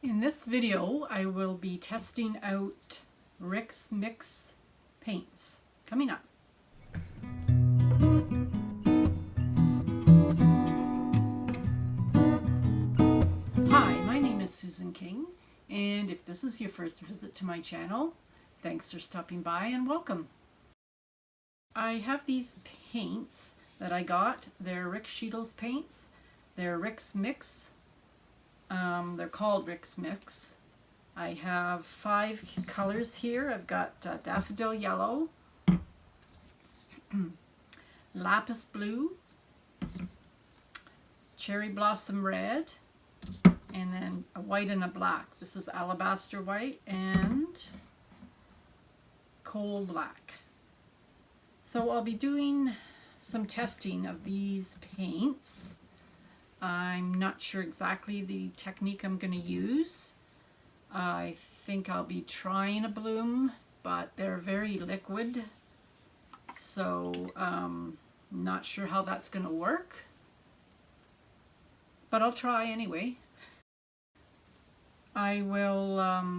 In this video, I will be testing out Rick's Mix paints. Coming up. Hi, my name is Susan King, and if this is your first visit to my channel, thanks for stopping by and welcome. I have these paints that I got. They're Rick Sheetal's paints. They're Rick's Mix. They're called Rick's Mix. I have 5 colors here. I've got daffodil yellow, lapis blue, cherry blossom red, and then a white and a black. This is alabaster white and coal black. So I'll be doing some testing of these paints. I'm not sure exactly the technique I'm going to use. I think I'll be trying a bloom, but they're very liquid, so not sure how that's going to work, but I'll try anyway. I will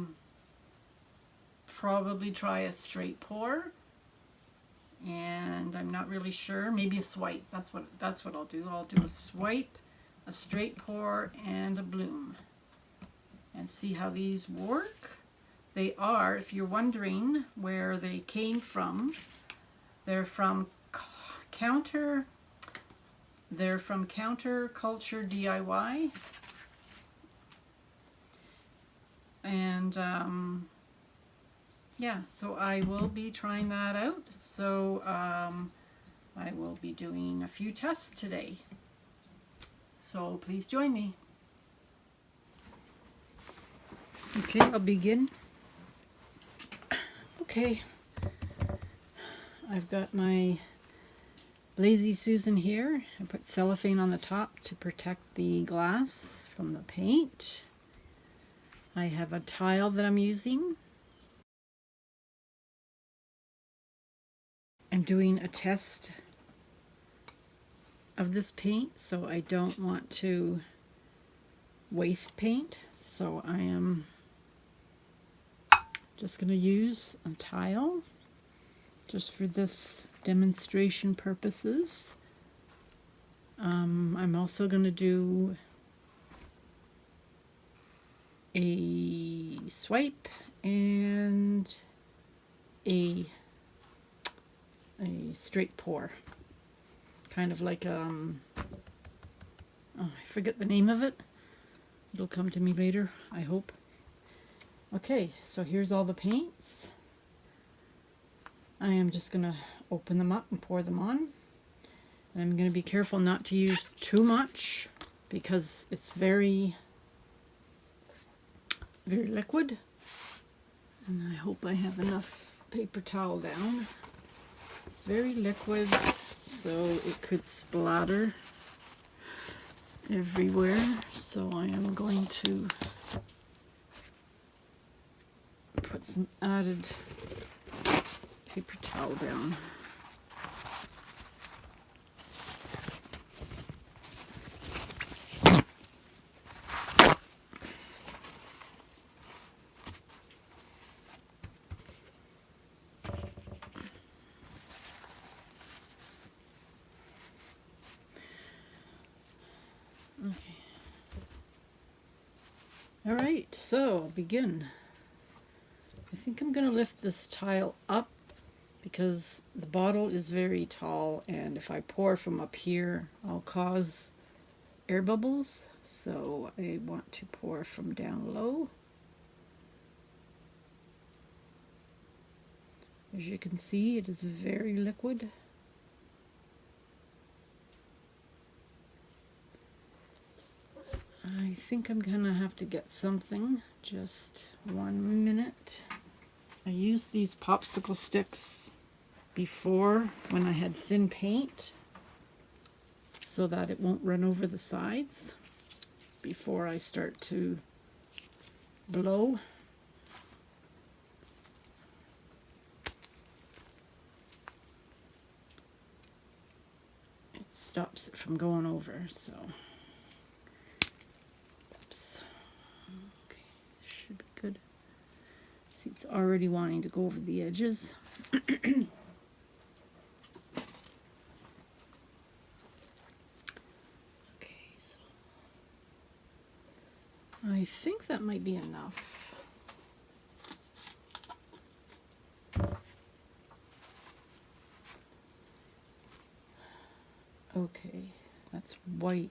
probably try a straight pour, and I'm not really sure. Maybe a swipe. That's what I'll do. I'll do a swipe, a straight pour, and a bloom, and see how these work. They are, if you're wondering where they came from, they're from Counterculture DIY, and yeah, so I will be trying that out. So I will be doing a few tests today. So please join me. Okay, I'll begin. Okay, I've got my Lazy Susan here. I put cellophane on the top to protect the glass from the paint. I have a tile that I'm using. I'm doing a test of this paint, so I don't want to waste paint, so I am just going to use a tile just for this demonstration purposes. I'm also going to do a swipe and a straight pour, kind of like oh, I forget the name of it. It'll come to me later, I hope. Okay, so here's all the paints. I am just going to open them up and pour them on. And I'm going to be careful not to use too much because it's very, very liquid. And I hope I have enough paper towel down. It's very liquid, so it could splatter everywhere. So I am going to put some added paper towel down. Okay. All right, so I'll begin. I think I'm going to lift this tile up because the bottle is very tall, and if I pour from up here, I'll cause air bubbles. So I want to pour from down low. As you can see, it is very liquid. I think I'm gonna have to get something. Just 1 minute. I used these popsicle sticks before when I had thin paint so that it won't run over the sides before I start to blow. It stops it from going over, so. Oops. Okay. good. See, it's already wanting to go over the edges. Okay, so I think that might be enough. Okay, that's white.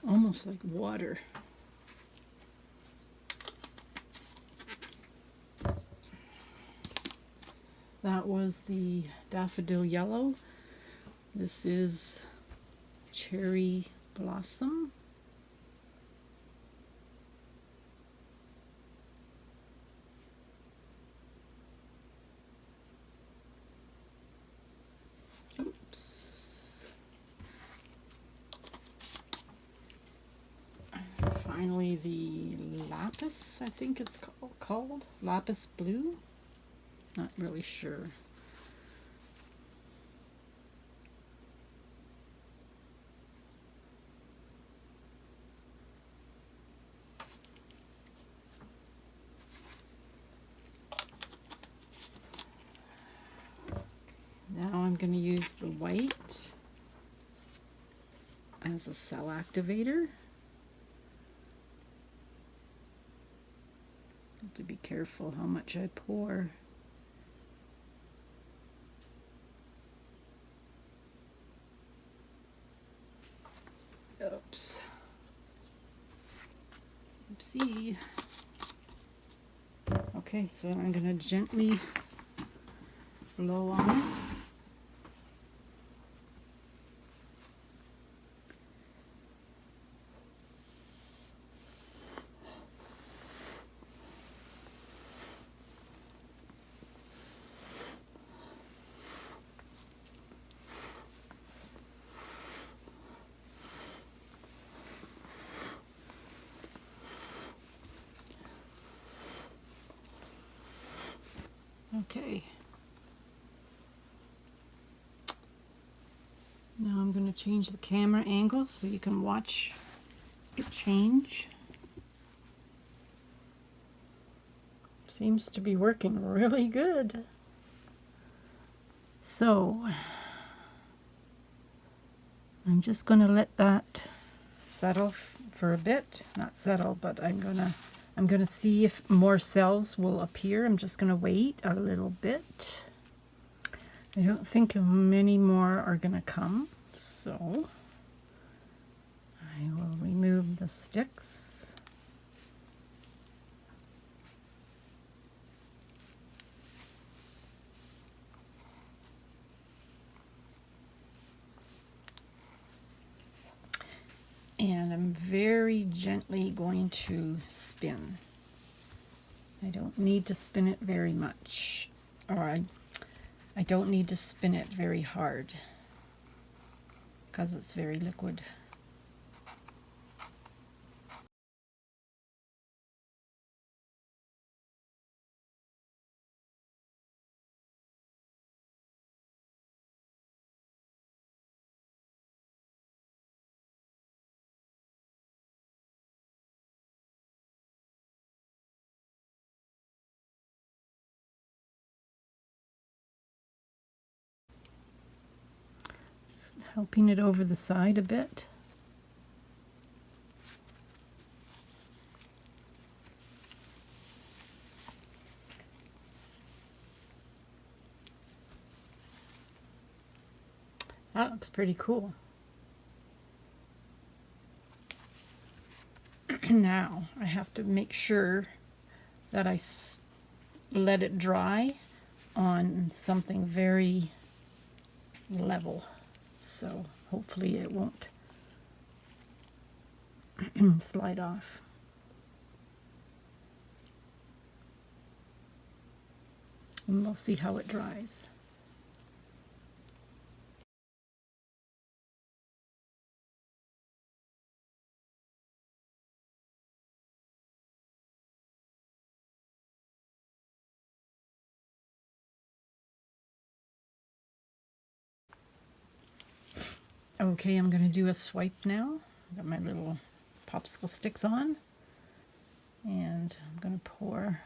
Almost like water. That was the daffodil yellow. This is cherry blossom. Oops. Finally, the lapis, I think it's called lapis blue. Not really sure. Now I'm going to use the white as a cell activator. Have to be careful how much I pour. Oops. Oopsie. Okay, so I'm going to gently blow on it. Okay. Now I'm going to change the camera angle so you can watch it change. Seems to be working really good. So I'm just going to let that settle for a bit. Not settle, but I'm gonna see if more cells will appear. I'm just gonna wait a little bit. I don't think many more are gonna come, so I will remove the sticks. And I'm very gently going to spin. I don't need to spin it very much, or I don't need to spin it very hard because it's very liquid. Helping it over the side a bit. That looks pretty cool. Now I have to make sure that I let it dry on something very level, so hopefully it won't slide off. And we'll see how it dries. Okay, I'm going to do a swipe now. Got my little popsicle sticks on, and I'm going to pour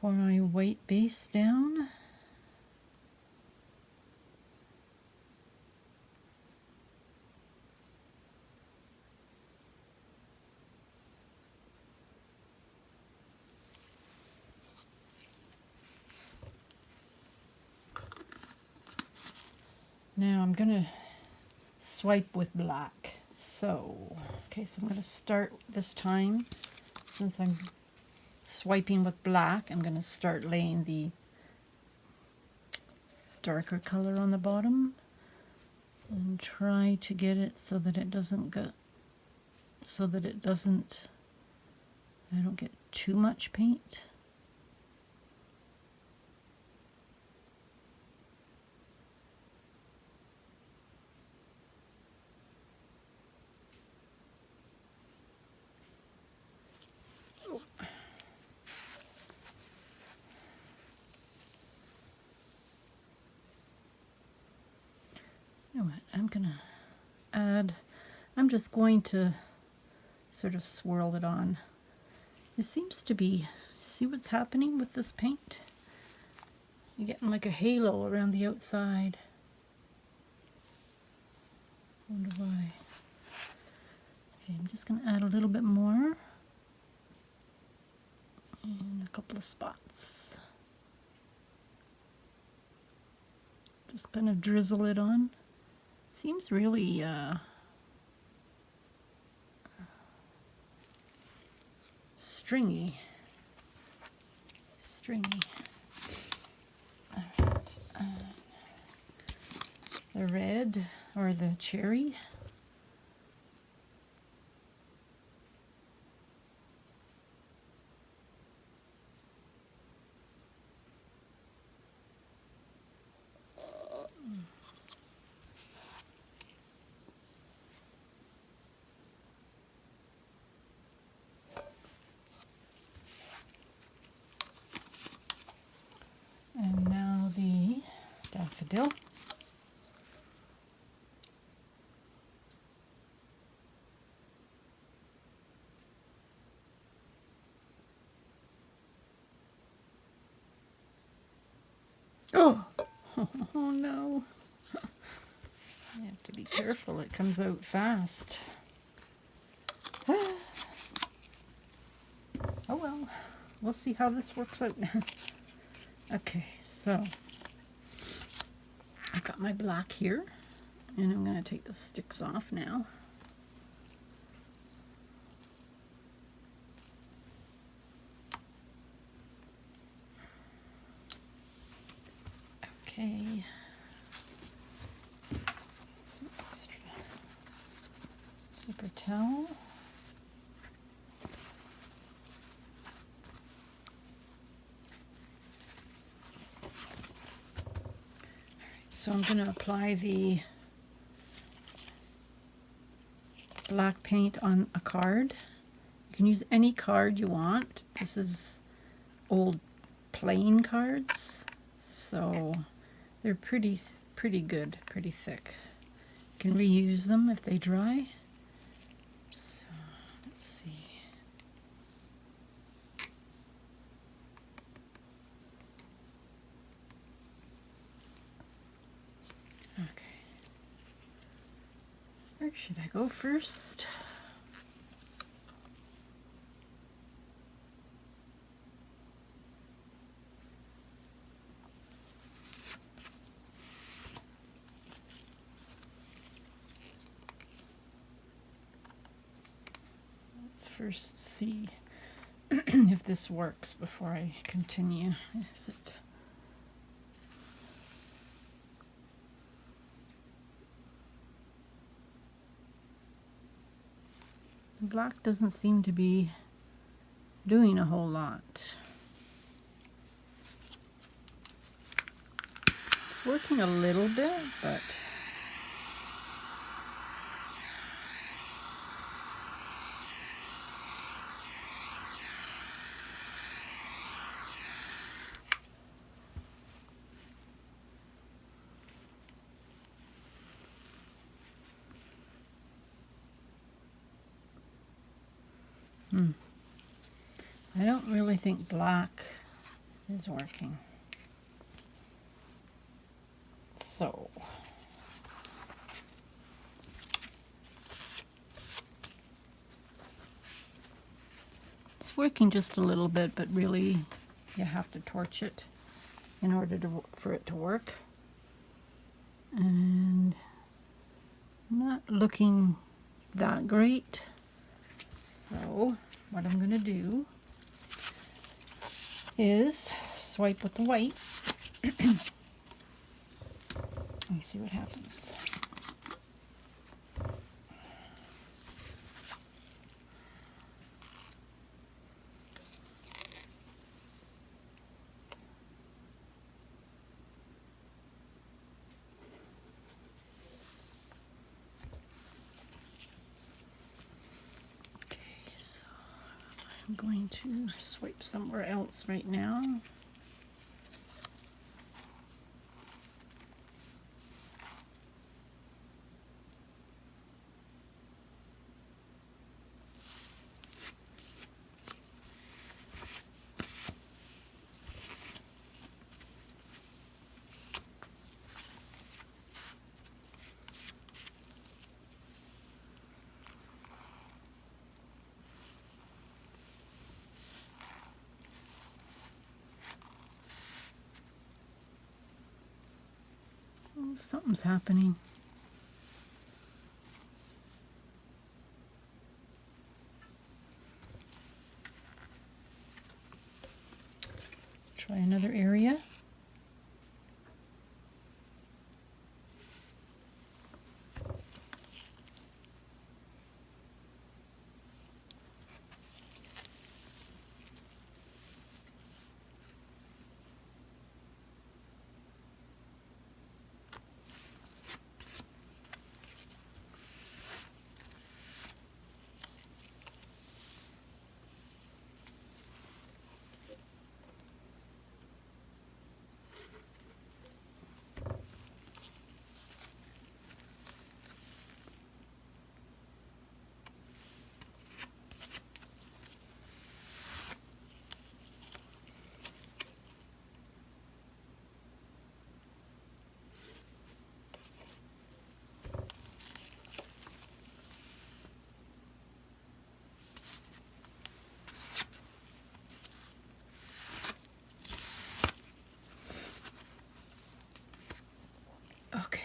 my white base down. Now I'm going to swipe with black. So, okay, so I'm going to start this time, since I'm swiping with black, I'm going to start laying the darker color on the bottom and try to get it so that it doesn't get, I don't get too much paint. You know what, I'm just going to sort of swirl it on. It seems to be, see what's happening with this paint? You're getting like a halo around the outside. Wonder why. Okay, I'm just going to add a little bit more in a couple of spots. Just kind of drizzle it on. Seems really stringy. The red or the cherry. And now the daffodil. Oh, oh no. You have to be careful, it comes out fast. Oh well, we'll see how this works out. Okay, so I've got my black here, and I'm going to take the sticks off now. Okay. Some extra paper towel. So I'm going to apply the black paint on a card. You can use any card you want. This is old plain cards, so they're pretty good, pretty thick. You can reuse them if they dry. So let's see. Okay. Where should I go first? Let's first see if this works before I continue. Is it? Black doesn't seem to be doing a whole lot. It's working a little bit, but I don't really think black is working. So it's working just a little bit, but really you have to torch it in order for it to work. And not looking that great. So what I'm going to do is swipe with the white and see what happens. I'm going to swipe somewhere else right now. Something's happening. Try another area. Okay.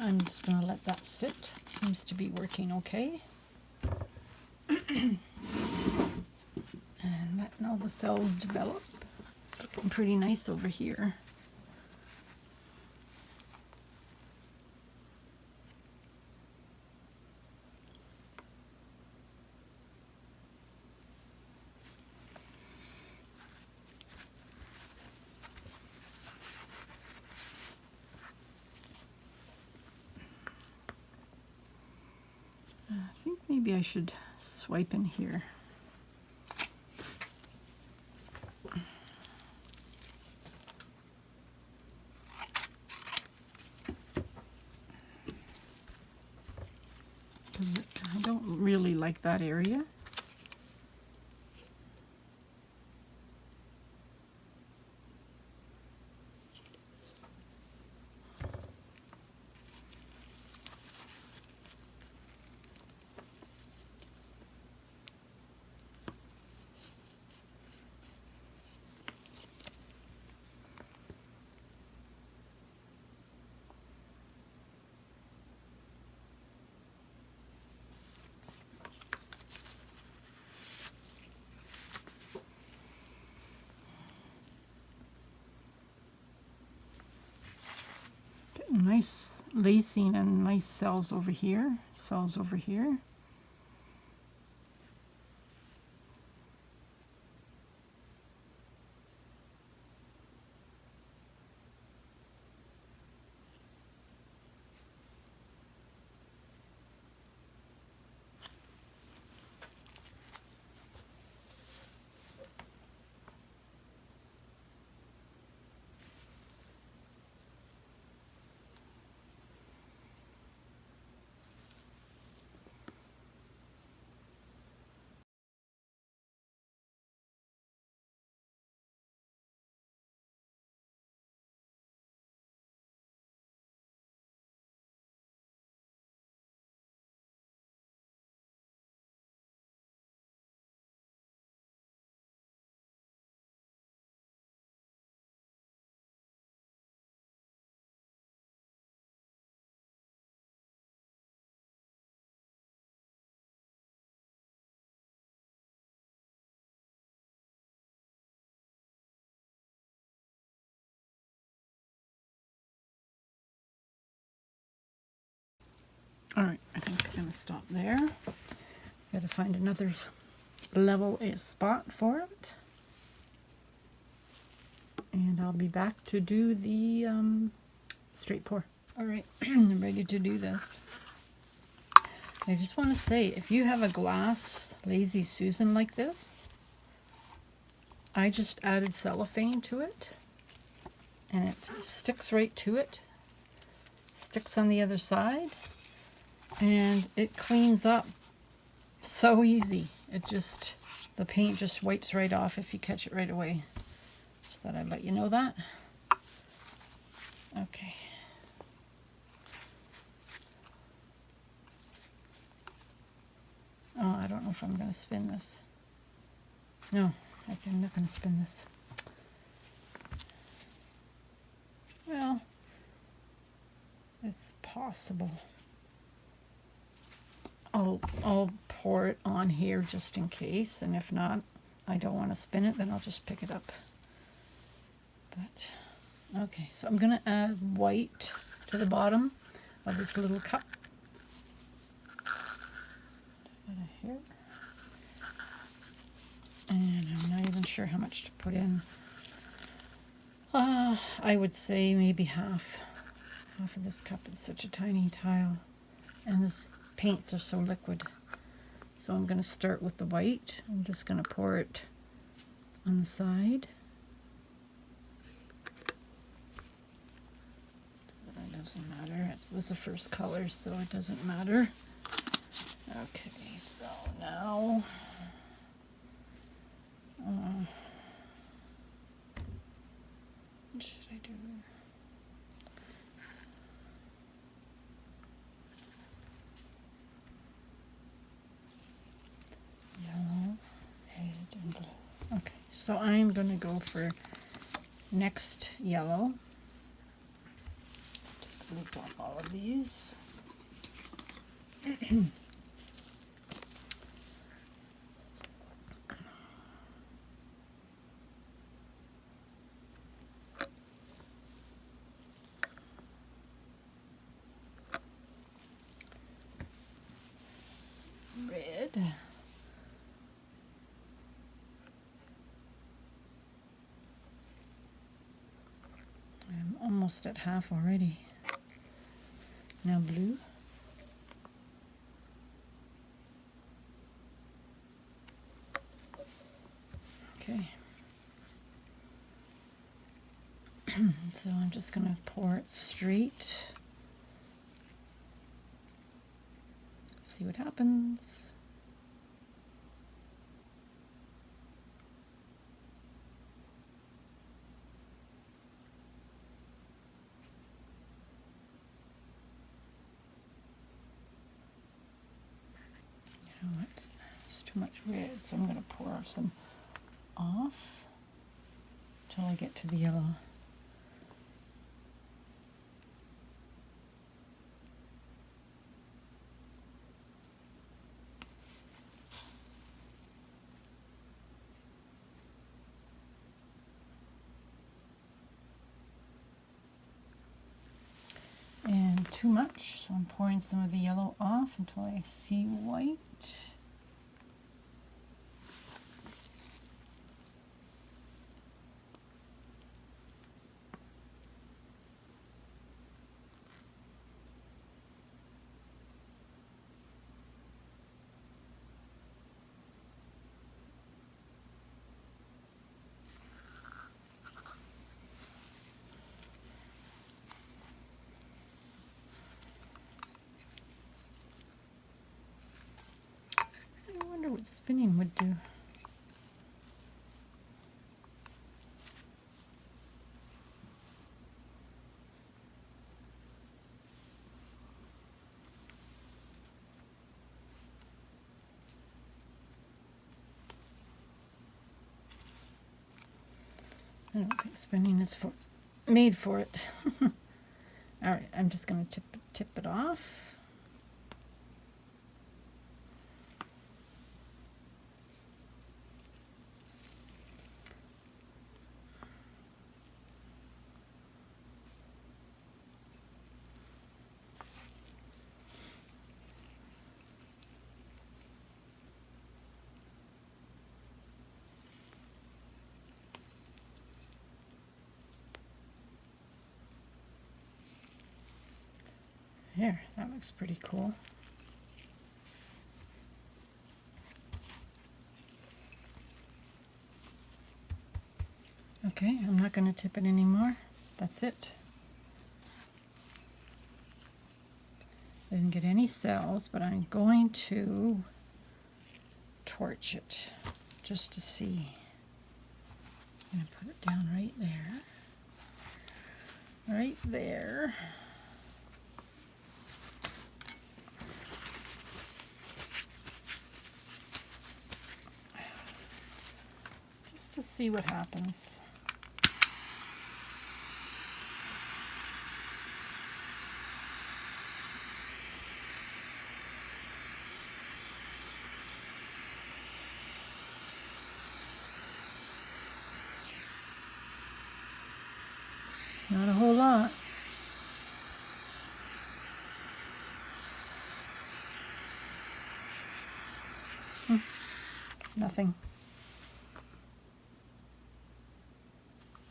I'm just going to let that sit. Seems to be working okay. And letting all the cells develop. It's looking pretty nice over here. I think maybe I should swipe in here. I don't really like that area. nice lacing and nice cells over here, All right, I think I'm gonna stop there. Gotta find another level spot for it. And I'll be back to do the straight pour. All right, I'm ready to do this. I just want to say, if you have a glass Lazy Susan like this, I just added cellophane to it, and it sticks right to it, sticks on the other side, and it cleans up so easy. The paint just wipes right off if you catch it right away. Just thought I'd let you know that. Okay. Oh, I don't know if I'm going to spin this. No, I'm not going to spin this. Well, it's possible. I'll pour it on here just in case, and if not, I don't want to spin it, then I'll just pick it up. But okay, so I'm going to add white to the bottom of this little cup. Here. And I'm not even sure how much to put in. I would say maybe half of this cup. Is such a tiny tile, and this paints are so liquid. So I'm going to start with the white. I'm just going to pour it on the side. That doesn't matter. It was the first color, so it doesn't matter. Okay, so now what should I do? Yellow, red, and blue. Okay, so I'm going to go for next yellow. Take the lids off all of these. Red. I'm almost at half already. Now blue. Okay. So I'm just going to pour it straight. See what happens. You know what? It's too much red, so I'm going to pour some off till I get to the yellow. too much, so I'm pouring some of the yellow off until I see white. I wonder what spinning would do. I don't think spinning is made for it. All right, I'm just going to tip it off. There, that looks pretty cool. Okay, I'm not going to tip it anymore. That's it. I didn't get any cells, but I'm going to torch it just to see. I'm going to put it down right there. Right there. Just to see what happens. Not a whole lot. Nothing.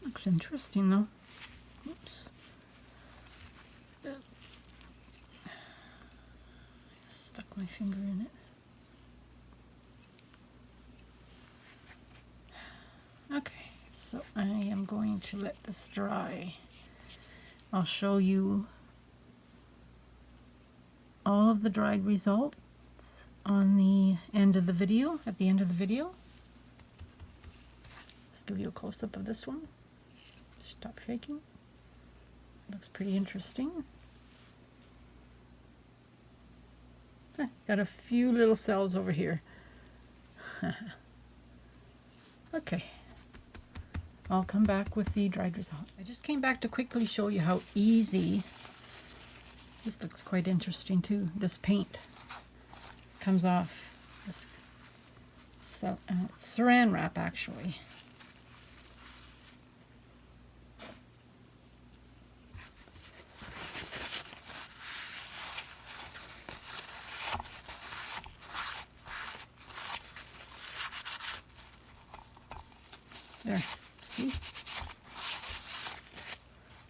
Looks interesting though. Oops. Stuck my finger in it. Okay, so I am going to let this dry. I'll show you all of the dried results on the end of the video, at the end of the video. Let's give you a close-up of this one. Stop shaking. Looks pretty interesting. Got a few little cells over here. Okay. I'll come back with the dried result. I just came back to quickly show you how easy, this looks quite interesting too, this paint comes off. This saran wrap actually. There, see?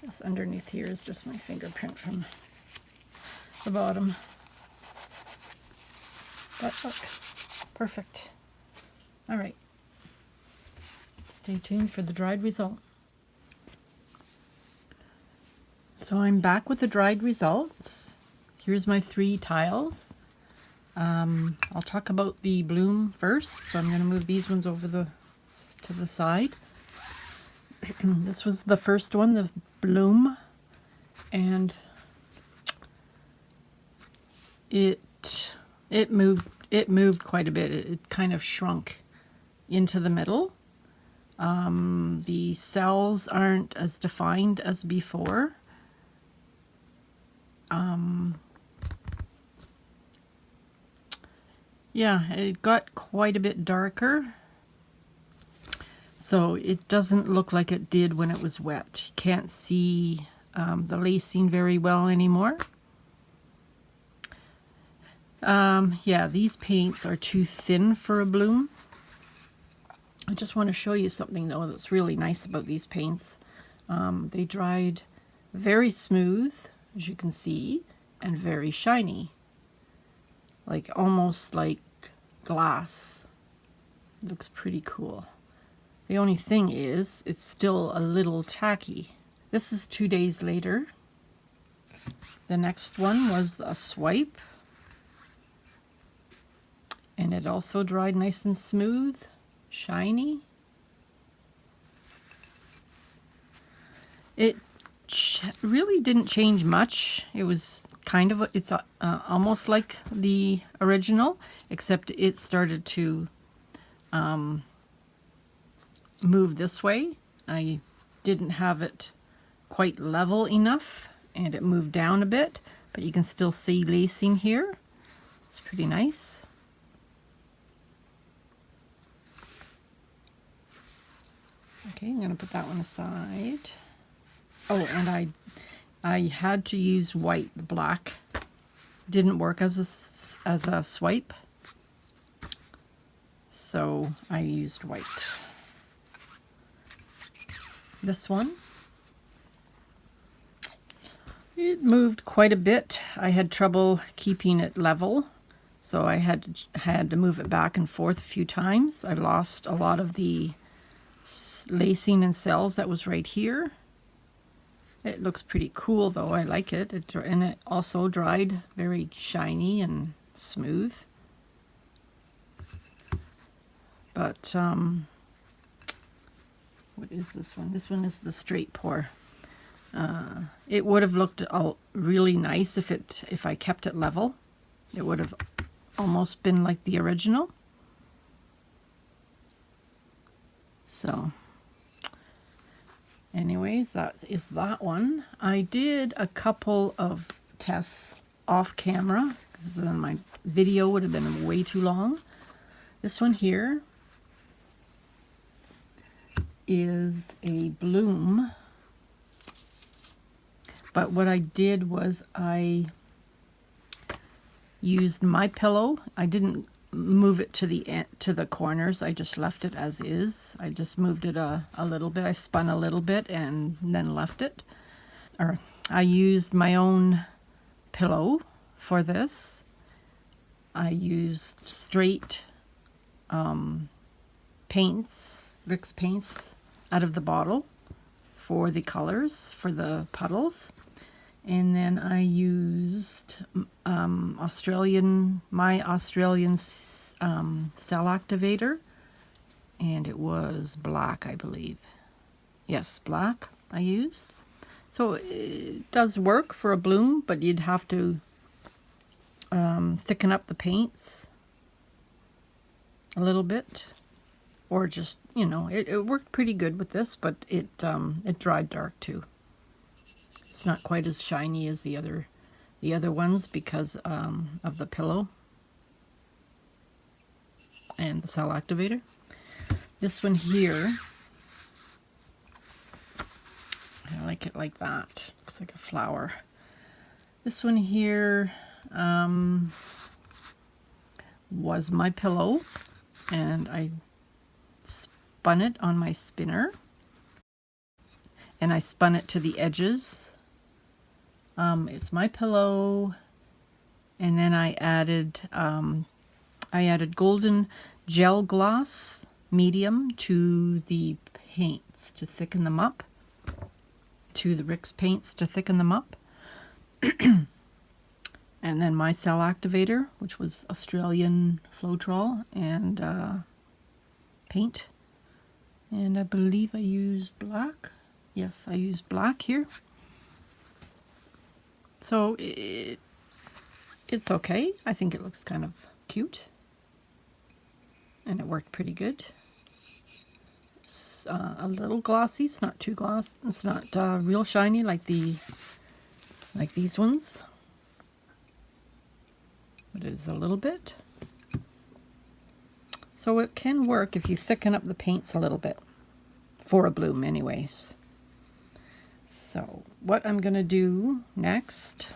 This underneath here is just my fingerprint from the bottom. But look, perfect. All right, stay tuned for the dried result. So I'm back with the dried results. Here's my 3 tiles. I'll talk about the bloom first, so I'm going to move these ones over to the side. This was the first one, the bloom, and it moved quite a bit. It kind of shrunk into the middle. The cells aren't as defined as before. Yeah, it got quite a bit darker. So it doesn't look like it did when it was wet. You can't see the lacing very well anymore. Yeah, these paints are too thin for a bloom. I just want to show you something though that's really nice about these paints. They dried very smooth, as you can see, and very shiny. Like almost like glass. Looks pretty cool. The only thing is, it's still a little tacky. This is 2 days later. The next one was a swipe. And it also dried nice and smooth, shiny. It really didn't change much. It was kind of, it's almost like the original, except it started to move this way. I didn't have it quite level enough, and it moved down a bit, but you can still see lacing here. It's pretty nice. Okay, I'm going to put that one aside. Oh, and I had to use white. The black didn't work as a swipe, so I used white. This one, it moved quite a bit. I had trouble keeping it level, so I had to move it back and forth a few times. I lost a lot of the lacing and cells that was right here. It looks pretty cool though. I like it. And it also dried very shiny and smooth. But what is this one? This one is the straight pour. It would have looked really nice if I kept it level. It would have almost been like the original. So anyways, that is that one. I did a couple of tests off camera because then my video would have been way too long. This one here is a bloom, but what I did was I used my pillow. I didn't move it to the corners. I just left it as is. I just moved it a little bit. I spun a little bit and then left it. Or I used my own pillow for this. I used straight paints, Rick's paints out of the bottle for the colors, for the puddles. And then I used my Australian cell activator, and it was black, I believe. Yes, black I used. So it does work for a bloom, but you'd have to thicken up the paints a little bit, or just, you know, it worked pretty good with this, but it dried dark too. It's not quite as shiny as the other ones because of the pillow and the cell activator. This one here, I like it like that. Looks like a flower. This one here was my pillow, and I spun it on my spinner, and I spun it to the edges. It's my pillow, and then I added golden gel gloss medium to the paints to thicken them up, to the Rick's paints to thicken them up. And then my cell activator, which was Australian Floetrol and paint. And I believe I used black. Yes, I used black here. So it's okay. I think it looks kind of cute. And it worked pretty good. It's a little glossy. It's not too glossy. It's not real shiny like these ones. But it is a little bit. So it can work if you thicken up the paints a little bit. For a bloom anyways. So what I'm going to do next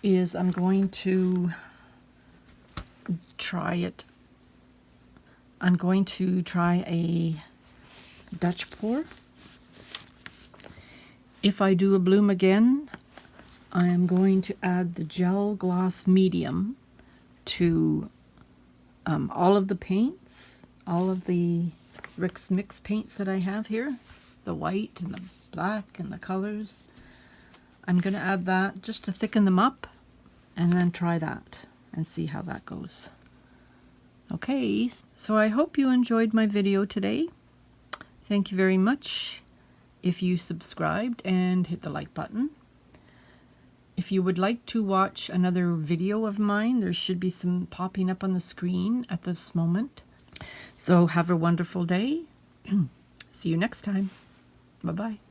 is I'm going to try it. I'm going to try a Dutch pour. If I do a bloom again, I am going to add the gel gloss medium to all of the paints, all of the Rick's Mix paints that I have here, the white and the black and the colors. I'm going to add that just to thicken them up and then try that and see how that goes. Okay, so I hope you enjoyed my video today. Thank you very much if you subscribed and hit the like button. If you would like to watch another video of mine, there should be some popping up on the screen at this moment. So have a wonderful day. See you next time. Bye-bye.